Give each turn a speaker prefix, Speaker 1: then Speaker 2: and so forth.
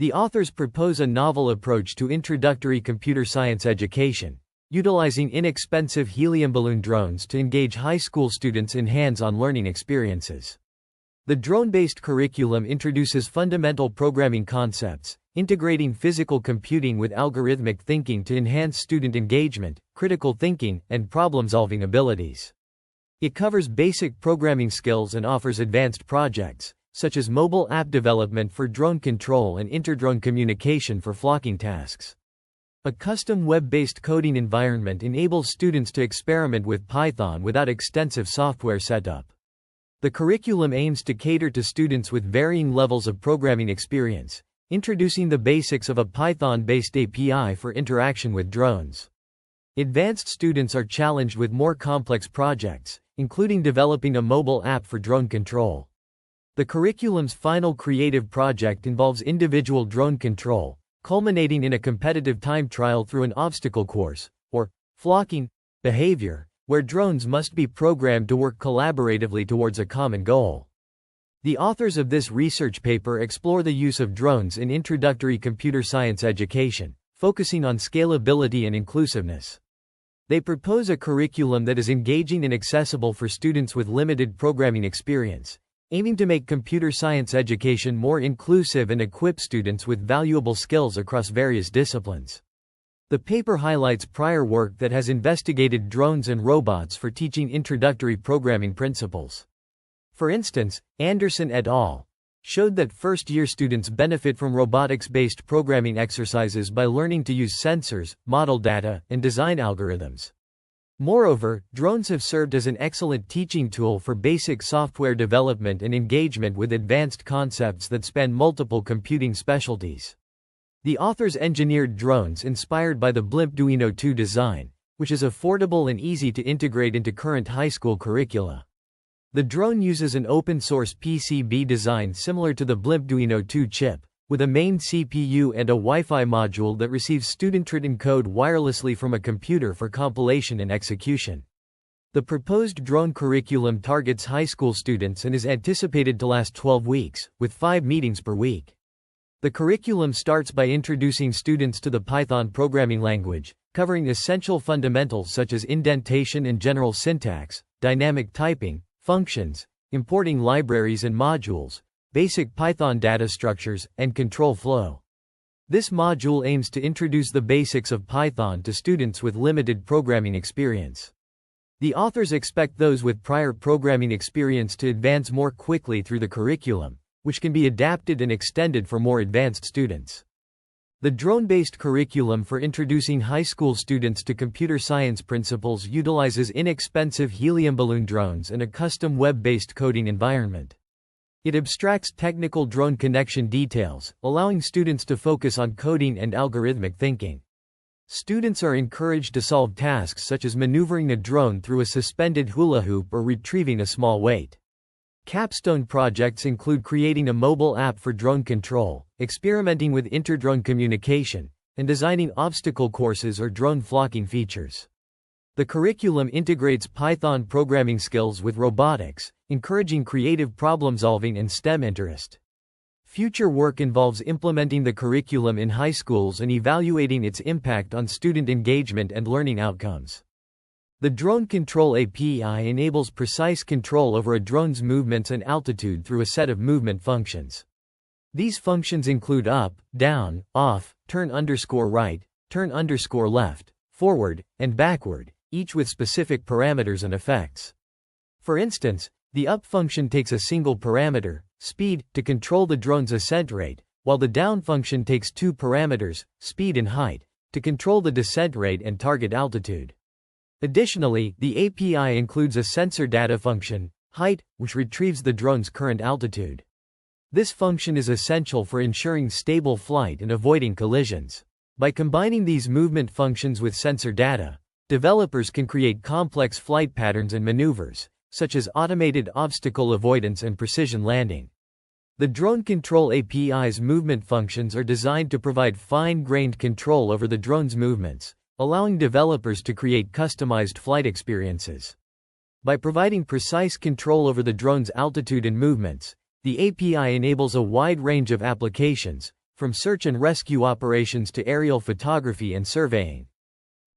Speaker 1: The authors propose a novel approach to introductory computer science education, utilizing inexpensive helium balloon drones to engage high school students in hands-on learning experiences. The drone-based curriculum introduces fundamental programming concepts, integrating physical computing with algorithmic thinking to enhance student engagement, critical thinking, and problem-solving abilities. It covers basic programming skills and offers advanced projects, such as mobile app development for drone control and interdrone communication for flocking tasks. A custom web-based coding environment enables students to experiment with Python without extensive software setup. The curriculum aims to cater to students with varying levels of programming experience, introducing the basics of a Python-based API for interaction with drones. Advanced students are challenged with more complex projects, including developing a mobile app for drone control. The curriculum's final creative project involves individual drone control, culminating in a competitive time trial through an obstacle course, or flocking, behavior, where drones must be programmed to work collaboratively towards a common goal. The authors of this research paper explore the use of drones in introductory computer science education, focusing on scalability and inclusiveness. They propose a curriculum that is engaging and accessible for students with limited programming experience, aiming to make computer science education more inclusive and equip students with valuable skills across various disciplines. The paper highlights prior work that has investigated drones and robots for teaching introductory programming principles. For instance, Anderson et al. Showed that first-year students benefit from robotics-based programming exercises by learning to use sensors, model data, and design algorithms. Moreover, drones have served as an excellent teaching tool for basic software development and engagement with advanced concepts that span multiple computing specialties. The authors engineered drones inspired by the Blimp-Duino 2 design, which is affordable and easy to integrate into current high school curricula. The drone uses an open-source PCB design similar to the Blimp-Duino 2 chip, with a main CPU and a Wi-Fi module that receives student-written code wirelessly from a computer for compilation and execution. The proposed drone curriculum targets high school students and is anticipated to last 12 weeks, with 5 meetings per week. The curriculum starts by introducing students to the Python programming language, covering essential fundamentals such as indentation and general syntax, dynamic typing, functions, importing libraries and modules, basic Python data structures, and control flow. This module aims to introduce the basics of Python to students with limited programming experience. The authors expect those with prior programming experience to advance more quickly through the curriculum, which can be adapted and extended for more advanced students. The drone-based curriculum for introducing high school students to computer science principles utilizes inexpensive helium balloon drones and a custom web-based coding environment. It abstracts technical drone connection details, allowing students to focus on coding and algorithmic thinking. Students are encouraged to solve tasks such as maneuvering a drone through a suspended hula hoop or retrieving a small weight. Capstone projects include creating a mobile app for drone control, experimenting with interdrone communication, and designing obstacle courses or drone flocking features. The curriculum integrates Python programming skills with robotics, encouraging creative problem-solving and STEM interest. Future work involves implementing the curriculum in high schools and evaluating its impact on student engagement and learning outcomes. The Drone Control API enables precise control over a drone's movements and altitude through a set of movement functions. These functions include up, down, off, turn_right, turn_left, forward, and backward, each with specific parameters and effects. For instance, the up function takes a single parameter, speed, to control the drone's ascent rate, while the down function takes 2 parameters, speed and height, to control the descent rate and target altitude. Additionally, the API includes a sensor data function, height, which retrieves the drone's current altitude. This function is essential for ensuring stable flight and avoiding collisions. By combining these movement functions with sensor data, developers can create complex flight patterns and maneuvers, such as automated obstacle avoidance and precision landing. The Drone Control API's movement functions are designed to provide fine-grained control over the drone's movements, allowing developers to create customized flight experiences. By providing precise control over the drone's altitude and movements, the API enables a wide range of applications, from search and rescue operations to aerial photography and surveying.